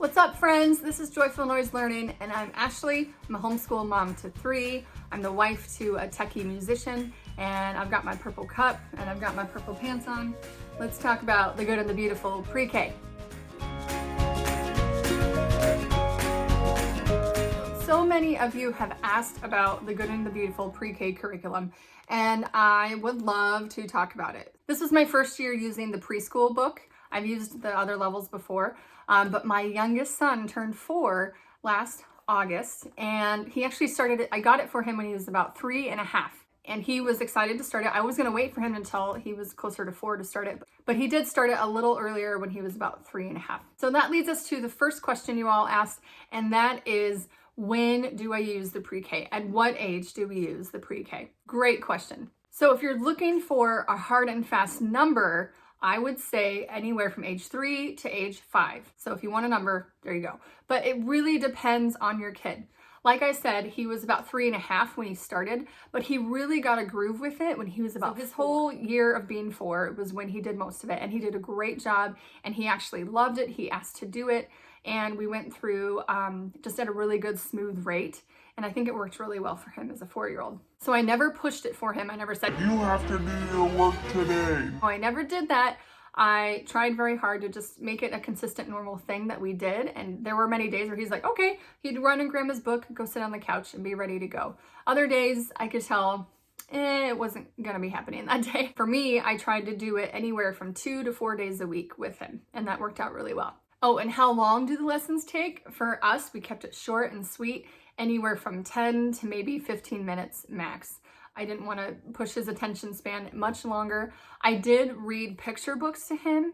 What's up, friends? This is Joyful Noise Learning, and I'm Ashley. I'm a homeschool mom to 3. I'm the wife to a techie musician, and I've got my purple cup and I've got my purple pants on. Let's talk about the good and the beautiful pre-K. So many of you have asked about the good and the beautiful pre-K curriculum, and I would love to talk about it. This was my first year using the preschool book. I've used the other levels before, but my youngest son turned 4 last August, and he actually started it. I got it for him when he was about 3.5, and he was excited to start it. I was going to wait for him until he was closer to 4 to start it, but he did start it a little earlier when he was about 3.5. So that leads us to the first question you all asked, and that is, when do I use the pre-K? At what age do we use the pre-K? Great question. So if you're looking for a hard and fast number, I would say anywhere from age 3 to age 5. So if you want a number, there you go. But it really depends on your kid. Like I said, he was about 3.5 when he started, but he really got a groove with it when he was about his whole year of being 4 was when he did most of it. And he did a great job, and he actually loved it. He asked to do it, and we went through just at a really good, smooth rate. And I think it worked really well for him as a 4-year-old. So I never pushed it for him. I never said, "You have to do your work today." No, I never did that. I tried very hard to just make it a consistent, normal thing that we did. And there were many days where he's like, okay, he'd run and grab his book, go sit on the couch and be ready to go. Other days I could tell it wasn't gonna be happening that day. For me, I tried to do it anywhere from 2 to 4 days a week with him, and that worked out really well. Oh, and how long do the lessons take? For us, we kept it short and sweet, anywhere from 10 to maybe 15 minutes max. I didn't want to push his attention span much longer. I did read picture books to him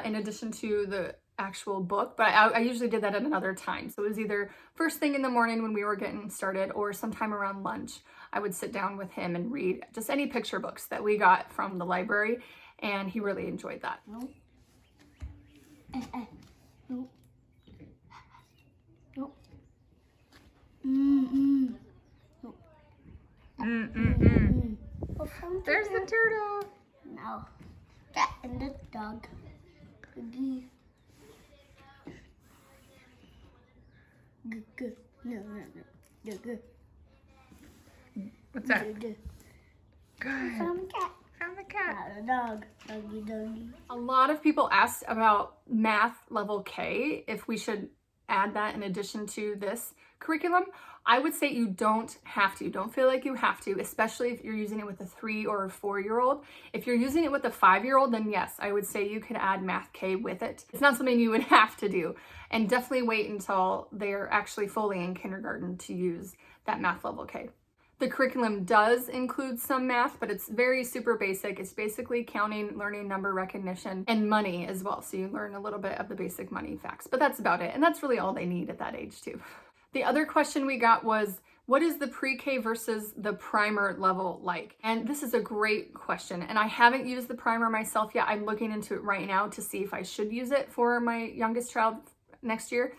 in addition to the actual book, but I usually did that at another time. So it was either first thing in the morning when we were getting started or sometime around lunch. I would sit down with him and read just any picture books that we got from the library, and he really enjoyed that. Nope. Nope. Nope. There's the turtle. No. That and the dog. Good. No. Good. What's that? Good. Found the cat. Found the cat. Not a dog. Doggy. A lot of people asked about math level K, if we should add that in addition to this curriculum. I would say you don't have to. Don't feel like you have to, especially if you're using it with a 3 or a 4-year-old. If you're using it with a 5-year-old, then yes, I would say you could add math K with it. It's not something you would have to do, and definitely wait until they're actually fully in kindergarten to use that math level K. The curriculum does include some math, but it's very super basic. It's basically counting, learning, number recognition, and money as well. So you learn a little bit of the basic money facts, but that's about it. And that's really all they need at that age too. The other question we got was, what is the pre-K versus the primer level like? And this is a great question. And I haven't used the primer myself yet. I'm looking into it right now to see if I should use it for my youngest child next year.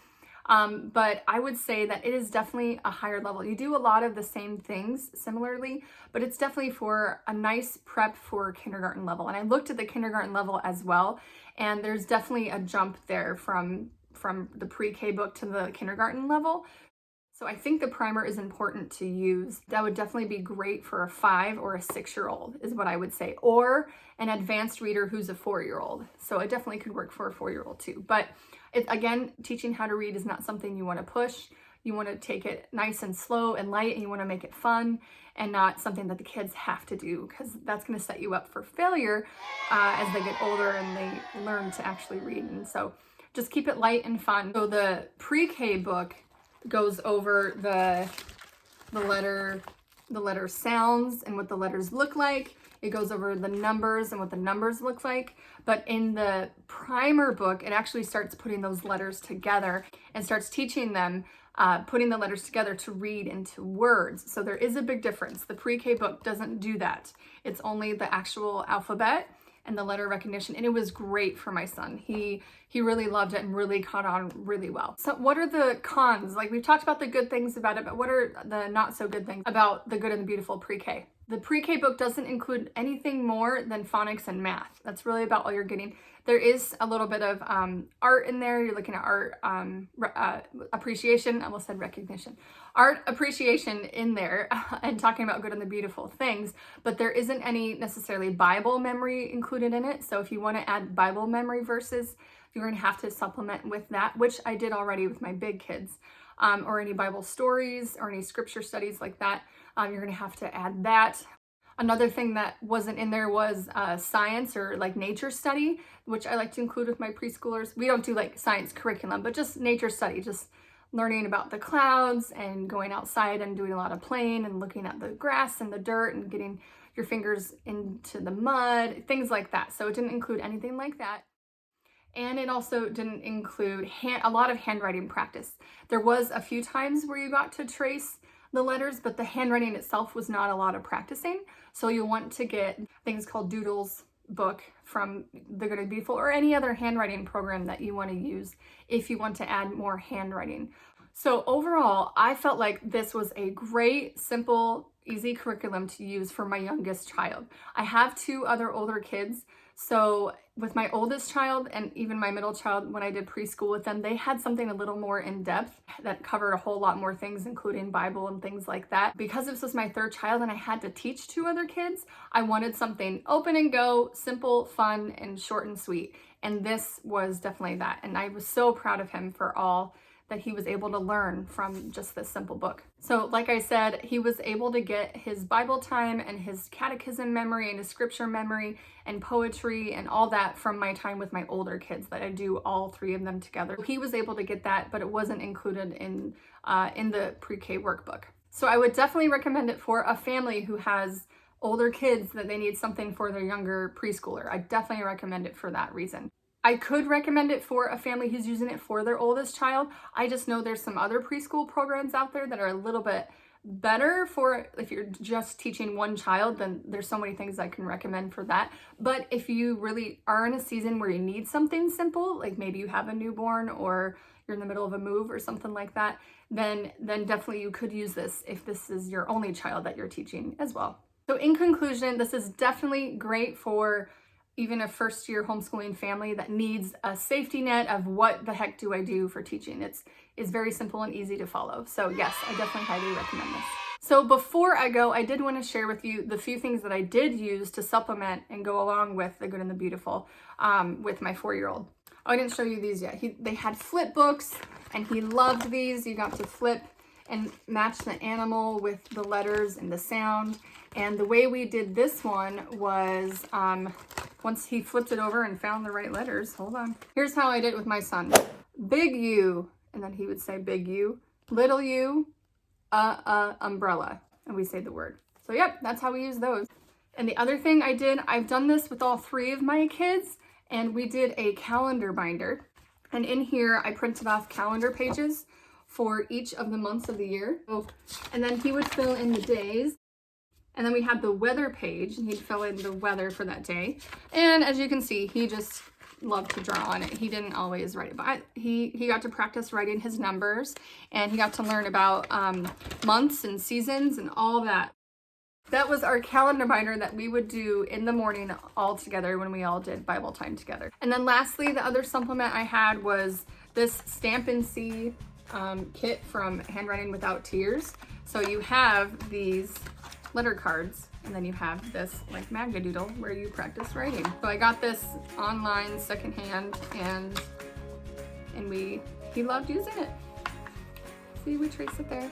But I would say that it is definitely a higher level. You do a lot of the same things similarly, but it's definitely for a nice prep for kindergarten level. And I looked at the kindergarten level as well, and there's definitely a jump there from the pre-K book to the kindergarten level. So I think the primer is important to use. That would definitely be great for a 5 or a 6-year-old is what I would say, or an advanced reader who's a 4-year-old. So it definitely could work for a 4-year-old too. But again, teaching how to read is not something you want to push. You want to take it nice and slow and light, and you want to make it fun and not something that the kids have to do, because that's going to set you up for failure as they get older and they learn to actually read. And so just keep it light and fun. So the pre-K book goes over the letter sounds and what the letters look like. It goes over the numbers and what the numbers look like. But in the primer book, it actually starts putting those letters together and starts teaching them putting the letters together to read into words. So there is a big difference. The pre-K book doesn't do that. It's only the actual alphabet and the letter recognition, and it was great for my son. He really loved it and really caught on really well. So what are the cons? Like, we've talked about the good things about it, but what are the not so good things about the good and the beautiful pre-K? The pre-K book doesn't include anything more than phonics and math. That's really about all you're getting. There is a little bit of art in there. You're looking at art appreciation. I almost said recognition. Art appreciation in there and talking about good and the beautiful things, but there isn't any necessarily Bible memory included in it. So if you want to add Bible memory verses, you're going to have to supplement with that, which I did already with my big kids, or any Bible stories or any scripture studies like that. You're going to have to add that. Another thing that wasn't in there was science or like nature study, which I like to include with my preschoolers. We don't do like science curriculum, but just nature study, just learning about the clouds and going outside and doing a lot of playing and looking at the grass and the dirt and getting your fingers into the mud, things like that. So it didn't include anything like that. And it also didn't include a lot of handwriting practice. There was a few times where you got to trace the letters, but the handwriting itself was not a lot of practicing. So you'll want to get things called Doodles book from The Good and Beautiful or any other handwriting program that you want to use if you want to add more handwriting. So overall, I felt like this was a great, simple, easy curriculum to use for my youngest child. I have 2 other older kids. So with my oldest child and even my middle child, when I did preschool with them, they had something a little more in depth that covered a whole lot more things, including Bible and things like that. Because this was my 3rd child and I had to teach 2 other kids, I wanted something open and go, simple, fun, and short and sweet. And this was definitely that. And I was so proud of him for all that he was able to learn from just this simple book. So like I said, he was able to get his Bible time and his catechism memory and his scripture memory and poetry and all that from my time with my older kids that I do all 3 of them together. He was able to get that, but it wasn't included in the pre-K workbook. So I would definitely recommend it for a family who has older kids that they need something for their younger preschooler. I definitely recommend it for that reason. I could recommend it for a family who's using it for their oldest child. I just know there's some other preschool programs out there that are a little bit better for if you're just teaching one child, then there's so many things I can recommend for that. But if you really are in a season where you need something simple, like maybe you have a newborn or you're in the middle of a move or something like that, then definitely you could use this if this is your only child that you're teaching as well. So in conclusion, this is definitely great for even a first-year homeschooling family that needs a safety net of what the heck do I do for teaching. It's very simple and easy to follow. So yes, I definitely highly recommend this. So before I go, I did want to share with you the few things that I did use to supplement and go along with The Good and the Beautiful with my 4-year-old. Oh, I didn't show you these yet. They had flip books and he loved these. You got to flip and match the animal with the letters and the sound. And the way we did this one was once he flipped it over and found the right letters, hold on. Here's how I did it with my son. Big U, and then he would say big U. Little U, umbrella, and we say the word. So yep, that's how we use those. And the other thing I did, I've done this with all 3 of my kids, and we did a calendar binder. And in here, I printed off calendar pages for each of the months of the year. And then he would fill in the days. And then we had the weather page, and he'd fill in the weather for that day. And as you can see, he just loved to draw on it. He didn't always write it, but he got to practice writing his numbers, and he got to learn about months and seasons and all that. That was our calendar binder that we would do in the morning all together when we all did Bible time together. And then lastly, the other supplement I had was this Stamp and See kit from Handwriting Without Tears. So you have these letter cards, and then you have this like Magna Doodle where you practice writing. So I got this online secondhand, and he loved using it. See, we trace it there.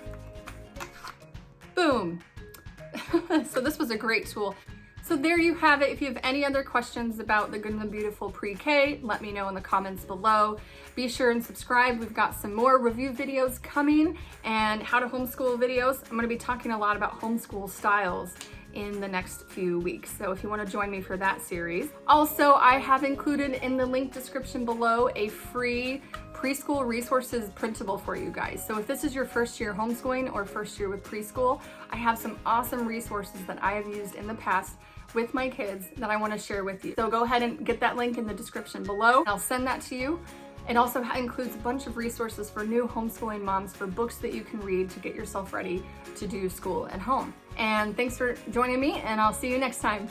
Boom. So this was a great tool. So there you have it. If you have any other questions about The Good and the Beautiful Pre-K, let me know in the comments below. Be sure and subscribe. We've got some more review videos coming and how to homeschool videos. I'm going to be talking a lot about homeschool styles in the next few weeks. So if you want to join me for that series. Also, I have included in the link description below a free preschool resources printable for you guys. So if this is your first year homeschooling or first year with preschool, I have some awesome resources that I have used in the past with my kids that I want to share with you. So go ahead and get that link in the description below. I'll send that to you. It also includes a bunch of resources for new homeschooling moms for books that you can read to get yourself ready to do school at home. And thanks for joining me, and I'll see you next time.